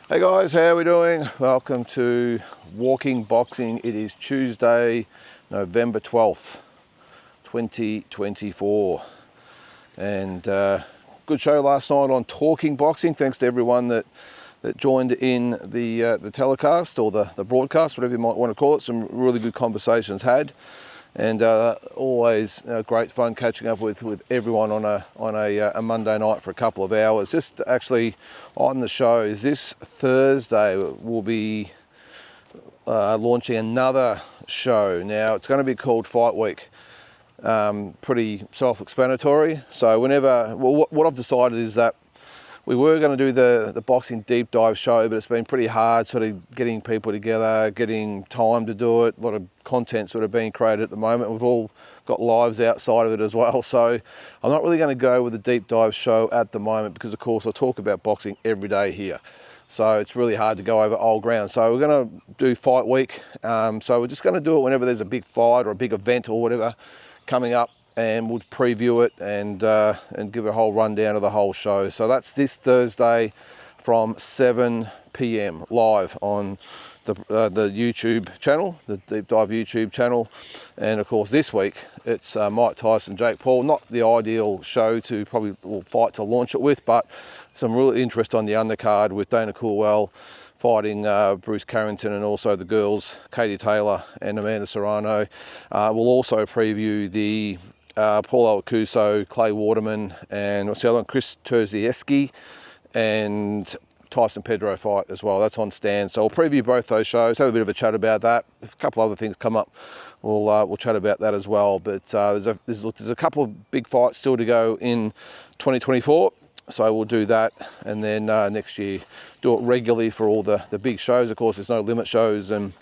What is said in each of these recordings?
Hey guys, how are we doing? Welcome to Walking Boxing. It is Tuesday, November 12th, 2024. And good show last night on Talking Boxing. Thanks to everyone that joined in the telecast or the broadcast, whatever you might want to call it. Some really good conversations had. And always great fun catching up with everyone on a Monday night for a couple of hours. Just actually on the show is this Thursday we'll be launching another show. Now it's going to be called Fight Week. Pretty self-explanatory. So what I've decided is that we were going to do the boxing deep dive show, but it's been pretty hard sort of getting people together, getting time to do it. A lot of content sort of being created at the moment. We've all got lives outside of it as well. So I'm not really going to go with a deep dive show at the moment because, of course, I talk about boxing every day here. So it's really hard to go over old ground. So we're going to do Fight Week. So we're just going to do it whenever there's a big fight or a big event or whatever coming up. And we'll preview it and give a whole rundown of the whole show. So that's this Thursday from 7 p.m. live on the YouTube channel, the Deep Dive YouTube channel. And of course this week it's Mike Tyson, Jake Paul. Not the ideal show to probably fight to launch it with, but some real interest on the undercard with Dana Coolwell fighting Bruce Carrington, and also the girls, Katie Taylor and Amanda Serrano. We'll also preview the Paulo Acuso, Clay Waterman, and what's the other one? Chris Terziewski and Tyson Pedro fight as well. That's on stand. So we'll preview both those shows, have a bit of a chat about that. If a couple other things come up, we'll chat about that as well. But there's a couple of big fights still to go in 2024. So we'll do that, and then next year do it regularly for all the big shows. Of course, there's no limit shows and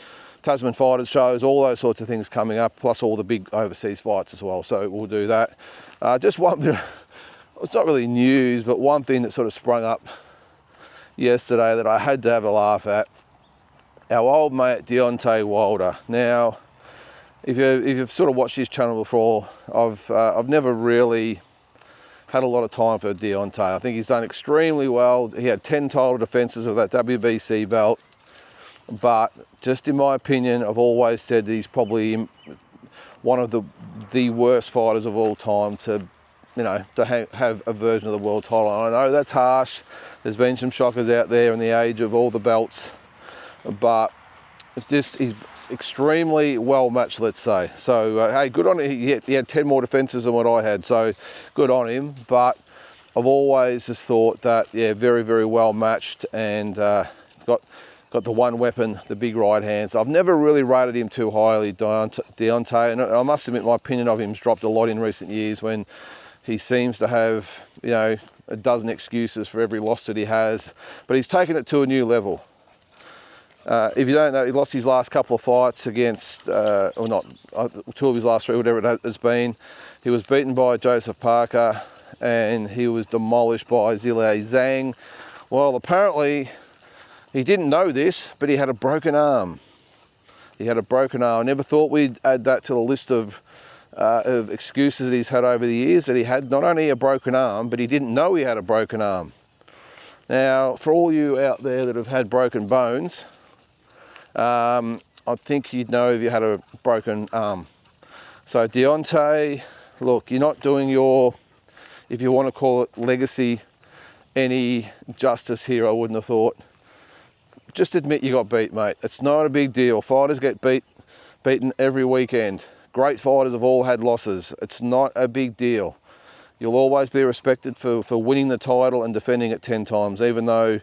Tasman Fighters shows, all those sorts of things coming up, plus all the big overseas fights as well. So we'll do that. Just one bit of, it's not really news, but one thing that sort of sprung up yesterday that I had to have a laugh at. Our old mate Deontay Wilder. Now, if you've sort of watched his channel before, I've never really had a lot of time for Deontay. I think he's done extremely well. He had 10 title defenses of that WBC belt. But just in my opinion, I've always said that he's probably one of the worst fighters of all time to have a version of the world title. And I know that's harsh. There's been some shockers out there in the age of all the belts, but he's extremely well matched, let's say. So hey, good on him. He had 10 more defenses than what I had, so good on him. But I've always just thought that, yeah, very, very well matched, and he's got the one weapon, the big right hand. So I've never really rated him too highly, Deontay. And I must admit, my opinion of him's dropped a lot in recent years when he seems to have, a dozen excuses for every loss that he has. But he's taken it to a new level. If you don't know, he lost his last couple of fights against, two of his last three, whatever it has been. He was beaten by Joseph Parker and he was demolished by Zhilei Zhang. Well, apparently, he didn't know this, but he had a broken arm. He had a broken arm. I never thought we'd add that to the list of excuses that he's had over the years, that he had not only a broken arm, but he didn't know he had a broken arm. Now, for all you out there that have had broken bones, I think you'd know if you had a broken arm. So Deontay, look, you're not doing your, if you want to call it legacy, any justice here, I wouldn't have thought. Just admit you got beat, mate. It's not a big deal. Fighters get beaten every weekend. Great fighters have all had losses. It's not a big deal. You'll always be respected for winning the title and defending it 10 times, even though,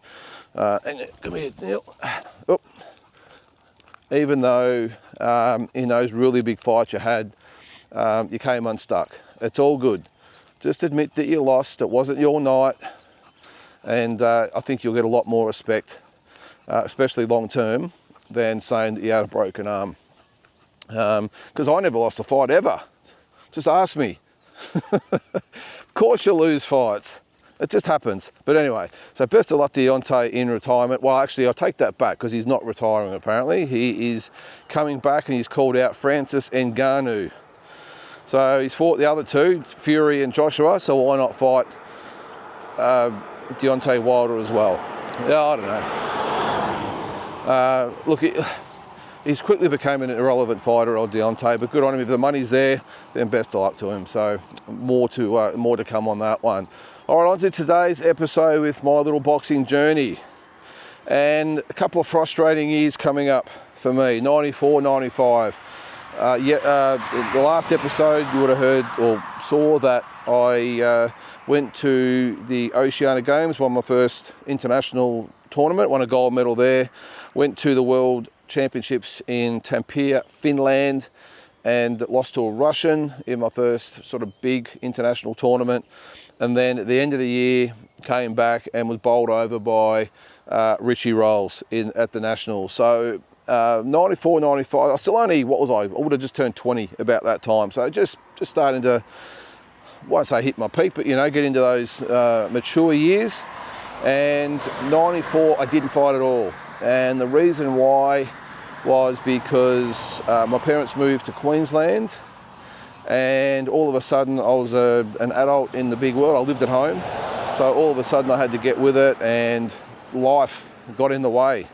come here, Neil. Oh. Even though in those really big fights you had, you came unstuck. It's all good. Just admit that you lost. It wasn't your night. And I think you'll get a lot more respect, especially long term, than saying that you had a broken arm. Because I never lost a fight ever. Just ask me. Of course you lose fights. It just happens. But anyway, so best of luck to Deontay in retirement. Well, actually, I'll take that back because he's not retiring apparently. He is coming back and he's called out Francis Ngannou. So he's fought the other two, Fury and Joshua, so why not fight Deontay Wilder as well? Yeah, I don't know. Look, he's quickly became an irrelevant fighter, old Deontay, but good on him. If the money's there, then best of luck to him. So more to come on that one. All right, on to today's episode with my little boxing journey. And a couple of frustrating years coming up for me, 94, 95. The last episode you would have heard or saw that I went to the Oceania Games, won my first international tournament, won a gold medal there, went to the World Championships in Tampere, Finland, and lost to a Russian in my first sort of big international tournament. And then at the end of the year, came back and was bowled over by Richie Rolls at the Nationals. So 94, 95, I still only, I would have just turned 20 about that time. So just starting to, I won't say hit my peak, but get into those mature years. And 94, I didn't fight at all. And the reason why was because my parents moved to Queensland, and all of a sudden I was an adult in the big world. I lived at home, so all of a sudden I had to get with it, and life got in the way.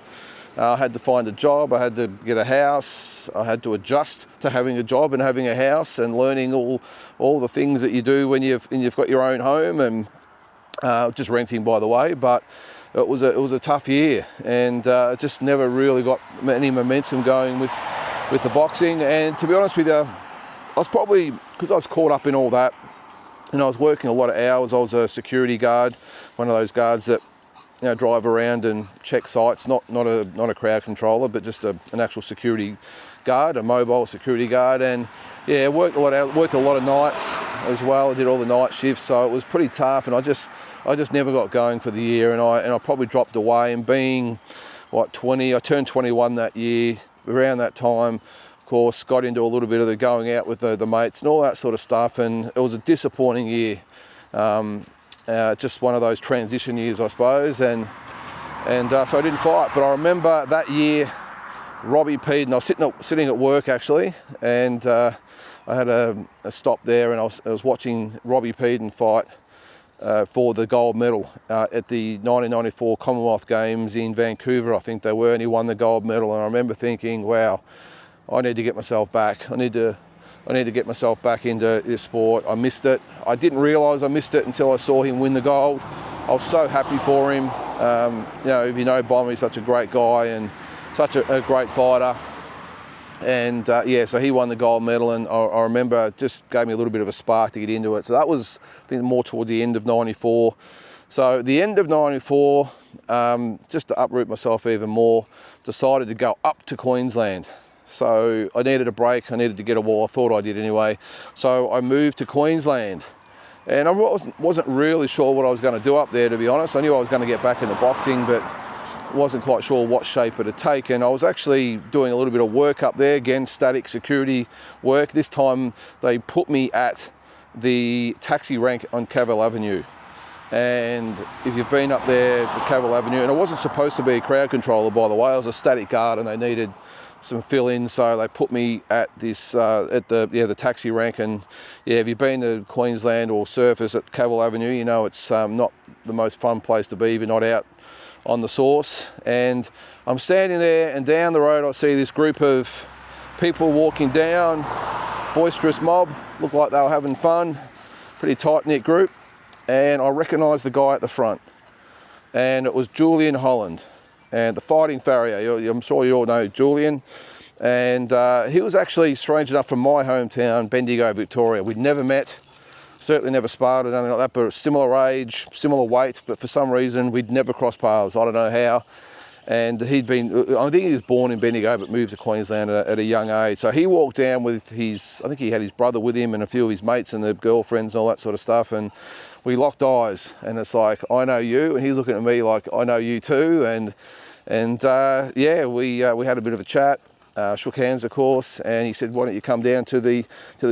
I had to find a job, I had to get a house, I had to adjust to having a job and having a house and learning all the things that you do when you've got your own home, and just renting, by the way. But it was a tough year, and just never really got any momentum going with the boxing. And to be honest with you, I was probably, because I was caught up in all that, and I was working a lot of hours. I was a security guard, one of those guards that drive around and check sites, not a crowd controller, but just an actual security guard, a mobile security guard. And yeah, worked a lot of nights as well. I did all the night shifts, so it was pretty tough, and I just never got going for the year, and I probably dropped away. And being 20, I turned 21 that year. Around that time, of course, got into a little bit of the going out with the mates and all that sort of stuff, and it was a disappointing year. Just one of those transition years, I suppose, and so I didn't fight. But I remember that year, Robbie Peden, I was sitting at work actually, and I had a stop there, and I was watching Robbie Peden fight for the gold medal at the 1994 Commonwealth Games in Vancouver, I think they were, and he won the gold medal. And I remember thinking, wow, I need to get myself back. I need to get myself back into this sport. I missed it. I didn't realise I missed it until I saw him win the gold. I was so happy for him. If you know Bomber, he's such a great guy and such a great fighter. And so he won the gold medal, and I remember it just gave me a little bit of a spark to get into it. So that was, I think, more towards the end of 94. So the end of 94, just to uproot myself even more, decided to go up to Queensland. So I needed a break, I needed to get a wall, I thought I did anyway. So I moved to Queensland, and I wasn't really sure what I was going to do up there, to be honest. I knew I was going to get back into boxing, but wasn't quite sure what shape it would take. And I was actually doing a little bit of work up there, again, static security work. This time they put me at the taxi rank on Cavill Avenue. And if you've been up there to Cavill Avenue, and I wasn't supposed to be a crowd controller, by the way, I was a static guard, and they needed some fill-in, so they put me at this the taxi rank. And if you've been to Queensland or surfers at Cavill Avenue, you know it's not the most fun place to be if you're not out on the source. And I'm standing there, and down the road I see this group of people walking down, boisterous mob, looked like they were having fun, pretty tight-knit group, and I recognised the guy at the front, and it was Julian Holland, and the Fighting Farrier. I'm sure you all know Julian, and he was actually, strange enough, from my hometown, Bendigo, Victoria. We'd never met, certainly never sparred or anything like that, but similar age, similar weight, but for some reason we'd never crossed paths. I don't know how. And I think he was born in Bendigo but moved to Queensland at a young age. So he walked down with I think he had his brother with him and a few of his mates and their girlfriends and all that sort of stuff. And we locked eyes, and it's like, I know you, and he's looking at me like, I know you too. And we had a bit of a chat, shook hands, of course, and he said, why don't you come down to the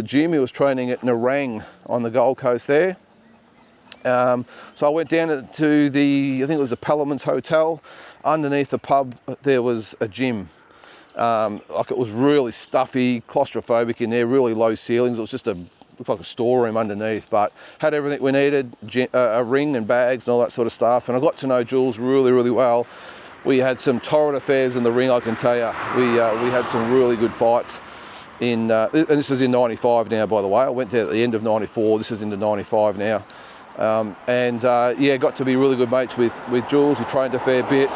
gym? He was training at Nerang on the Gold Coast there. So I went down to I think it was the Pellerman's Hotel. Underneath the pub, there was a gym. Like, it was really stuffy, claustrophobic in there, really low ceilings. It was just looked like a storeroom underneath, but had everything we needed, a ring and bags and all that sort of stuff. And I got to know Jules really, really well. we had some torrid affairs in the ring, I can tell you. We had some really good fights. And this is in 95 now, by the way. I went there at the end of 94. This is into 95 now. Yeah, got to be really good mates with Jules. We trained a fair bit,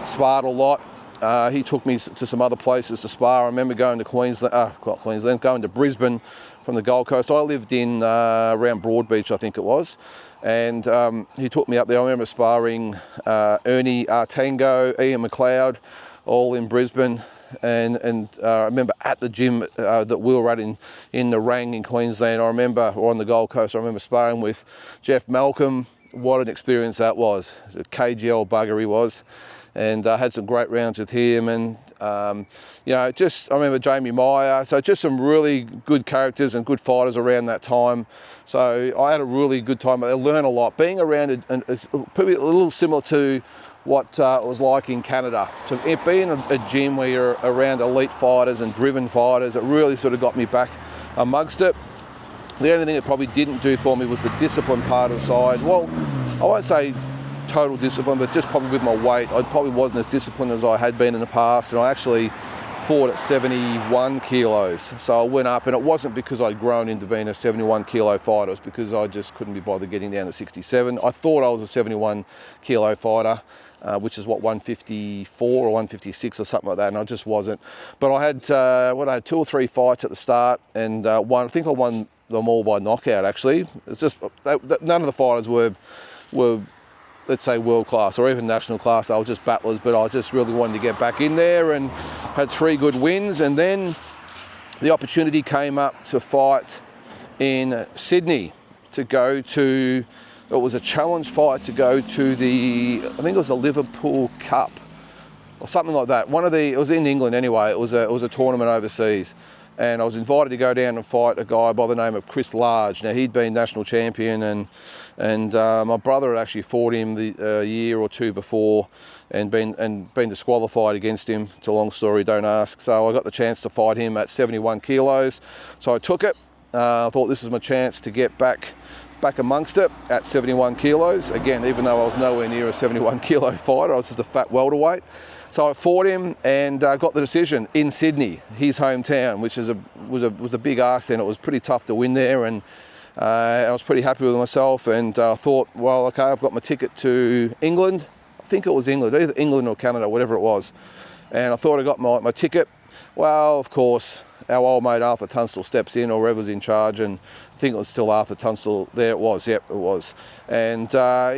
sparred a lot. He took me to some other places to spar. I remember going to going to Brisbane from the Gold Coast. I lived in around Broadbeach, I think it was. And he took me up there. I remember sparring Ernie Artango, Ian McLeod, all in Brisbane. And I remember at the gym that we were at in the Rang in Queensland, or on the Gold Coast, I remember sparring with Jeff Malcolm. What an experience that was. A KGL bugger he was. And I had some great rounds with him. And, I remember Jamie Meyer. So just some really good characters and good fighters around that time. So I had a really good time. I learned a lot. Being around probably a little similar to what it was like in Canada. So being a gym where you're around elite fighters and driven fighters, it really sort of got me back amongst it. The only thing it probably didn't do for me was the discipline part of the side. Well, I won't say total discipline, but just probably with my weight, I probably wasn't as disciplined as I had been in the past, and I actually fought at 71 kilos. So I went up, and it wasn't because I'd grown into being a 71 kilo fighter, it was because I just couldn't be bothered getting down to 67. I thought I was a 71 kilo fighter, which is what, 154 or 156 or something like that, and I just wasn't. But I had I had 2 or 3 fights at the start, and I think I won them all by knockout. Actually, it's just none of the fighters were let's say world class or even national class. They were just battlers, but I just really wanted to get back in there and had 3 good wins. And then the opportunity came up to fight in Sydney, to go to, it was a challenge fight to go to I think it was the Liverpool Cup or something like that. It was in England anyway. It was a tournament overseas. And I was invited to go down and fight a guy by the name of Chris Large. Now, he'd been national champion, and my brother had actually fought him the year or 2 before and been disqualified against him. It's a long story, don't ask. So I got the chance to fight him at 71 kilos. So I took it. I thought this was my chance to get back amongst it at 71 kilos. Again, even though I was nowhere near a 71 kilo fighter, I was just a fat welterweight. So I fought him and got the decision in Sydney, his hometown, which was a big ask then. It was pretty tough to win there, and I was pretty happy with myself, and thought, well, okay, I've got my ticket to England. I think it was England, either England or Canada, whatever it was. And I thought I got my ticket. Well, of course, our old mate Arthur Tunstall steps in, or whoever's in charge, and I think it was still Arthur Tunstall. There it was, yep, it was. And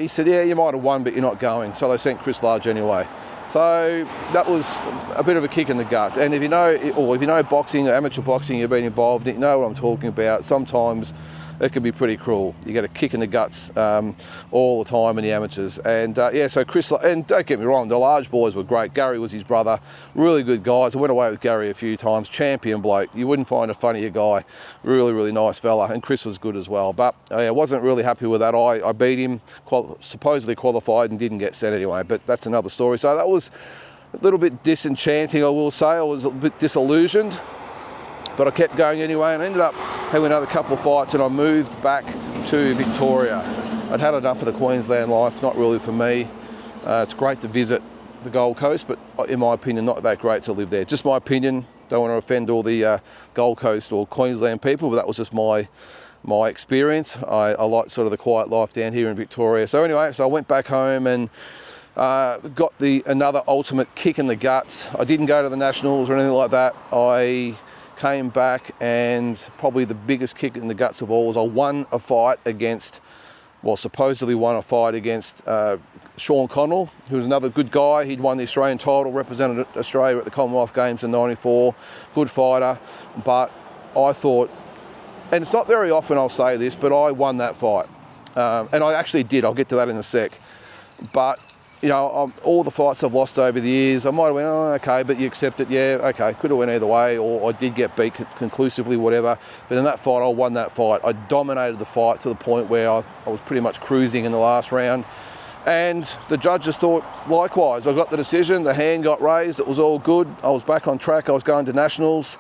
he said, yeah, you might have won, but you're not going. So they sent Chris Large anyway. So that was a bit of a kick in the guts. And if you know boxing, amateur boxing, you've been involved in it, you know what I'm talking about. Sometimes it can be pretty cruel. You get a kick in the guts all the time in the amateurs. And so Chris, and don't get me wrong, the Large boys were great. Gary was his brother, really good guys. I went away with Gary a few times, champion bloke. You wouldn't find a funnier guy, really, really nice fella. And Chris was good as well. But I wasn't really happy with that. I beat him, supposedly qualified, and didn't get sent anyway. But that's another story. So that was a little bit disenchanting, I will say. I was a bit disillusioned. But I kept going anyway, and ended up having another couple of fights, and I moved back to Victoria. I'd had enough of the Queensland life, not really for me. It's great to visit the Gold Coast, but in my opinion, not that great to live there. Just my opinion. Don't want to offend all the Gold Coast or Queensland people, but that was just my experience. I like sort of the quiet life down here in Victoria. So anyway, so I went back home and got another ultimate kick in the guts. I didn't go to the Nationals or anything like that. I came back, and probably the biggest kick in the guts of all was I supposedly won a fight against Sean Connell, who was another good guy. He'd won the Australian title, represented Australia at the Commonwealth Games in '94. Good fighter, but I thought, and it's not very often I'll say this, but I won that fight. And I actually did. I'll get to that in a sec. But all the fights I've lost over the years, I might have went, oh, okay, but you accept it, yeah, okay, could have went either way, or I did get beat conclusively, whatever. But in that fight, I won that fight. I dominated the fight to the point where I was pretty much cruising in the last round. And the judges thought likewise. I got the decision, the hand got raised, it was all good. I was back on track, I was going to Nationals,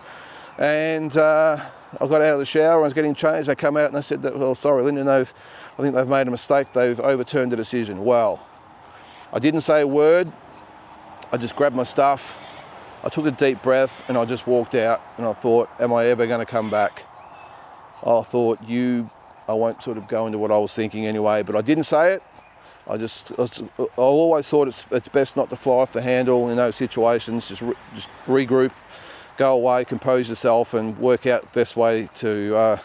and I got out of the shower, I was getting changed. They come out and they said, sorry, Lyndon, I think they've made a mistake, they've overturned the decision. Well, I didn't say a word. I just grabbed my stuff, I took a deep breath, and I just walked out, and I thought, am I ever going to come back? I thought, I won't sort of go into what I was thinking anyway, but I didn't say it. I always thought it's best not to fly off the handle in those situations. Just regroup, go away, compose yourself, and work out the best way to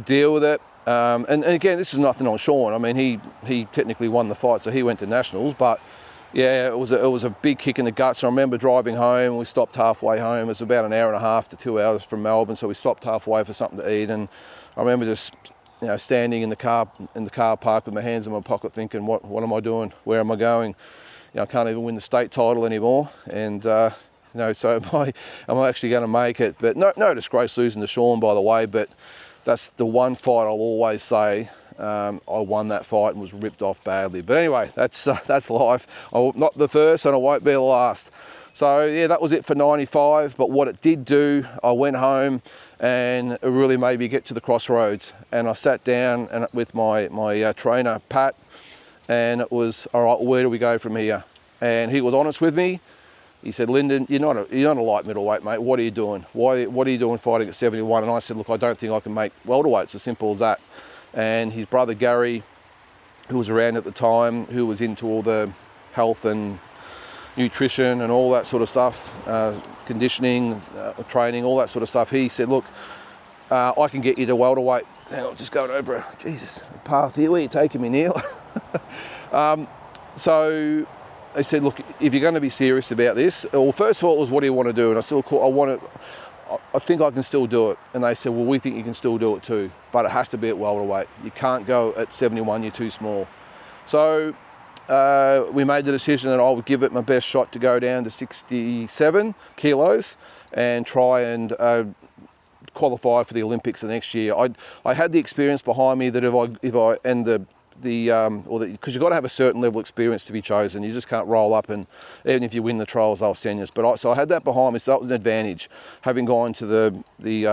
deal with it. And again, this is nothing on Sean. I mean, he technically won the fight, so he went to nationals. But yeah, it was a big kick in the guts. I remember driving home. We stopped halfway home. It was about an hour and a half to 2 hours from Melbourne, so we stopped halfway for something to eat. And I remember just standing in the car park with my hands in my pocket, thinking, what am I doing? Where am I going? I can't even win the state title anymore. And so am I actually going to make it? But no disgrace losing to Sean, by the way. But that's the one fight I'll always say I won that fight and was ripped off badly. But anyway, that's life. I'm not the first, and I won't be the last. So yeah, that was it for 95. But what it did do, I went home, and it really made me get to the crossroads. And I sat down with my trainer Pat, and it was, all right, where do we go from here? And he was honest with me. He said, Lyndon, you're not a light middleweight, mate. What are you doing? What are you doing fighting at 71? And I said, look, I don't think I can make welterweight. It's as simple as that. And his brother Gary, who was around at the time, who was into all the health and nutrition and all that sort of stuff, conditioning, training, all that sort of stuff, he said, look, I can get you to welterweight. Hang on, just going over a path here. Where are you taking me, Neil? So they said, look, if you're going to be serious about this, well, first of all, it was, what do you want to do? And I said, I think I can still do it. And they said, well, we think you can still do it too, but it has to be at welterweight. You can't go at 71, you're too small. So we made the decision that I would give it my best shot to go down to 67 kilos and try and qualify for the Olympics the next year. I had the experience behind me that because you've got to have a certain level of experience to be chosen. You just can't roll up, and even if you win the trials, they'll send you. So I had that behind me, so that was an advantage, having gone to the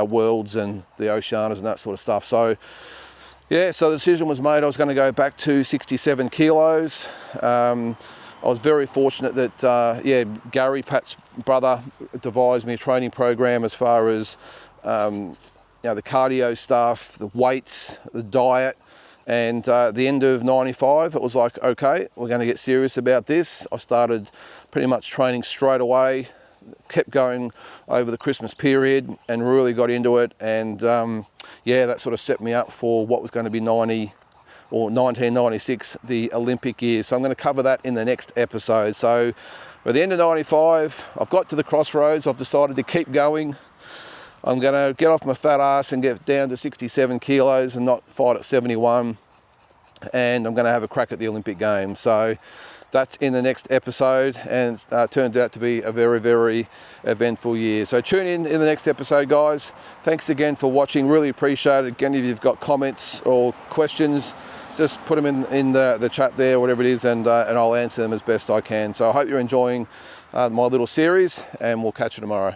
Worlds and the Oceanas and that sort of stuff. So yeah, so the decision was made. I was going to go back to 67 kilos. I was very fortunate that Gary, Pat's brother, devised me a training program as far as the cardio stuff, the weights, the diet. And at the end of 95, it was like, okay, we're going to get serious about this. I started pretty much training straight away, kept going over the Christmas period, and really got into it. And that sort of set me up for what was going to be 1996, the Olympic year. So I'm going to cover that in the next episode. So by the end of 95, I've got to the crossroads. I've decided to keep going. I'm going to get off my fat ass and get down to 67 kilos and not fight at 71. And I'm going to have a crack at the Olympic Games. So that's in the next episode, and it turned out to be a very, very eventful year. So tune in the next episode, guys. Thanks again for watching. Really appreciate it. Again, if you've got comments or questions, just put them in the chat there, whatever it is, and I'll answer them as best I can. So I hope you're enjoying my little series, and we'll catch you tomorrow.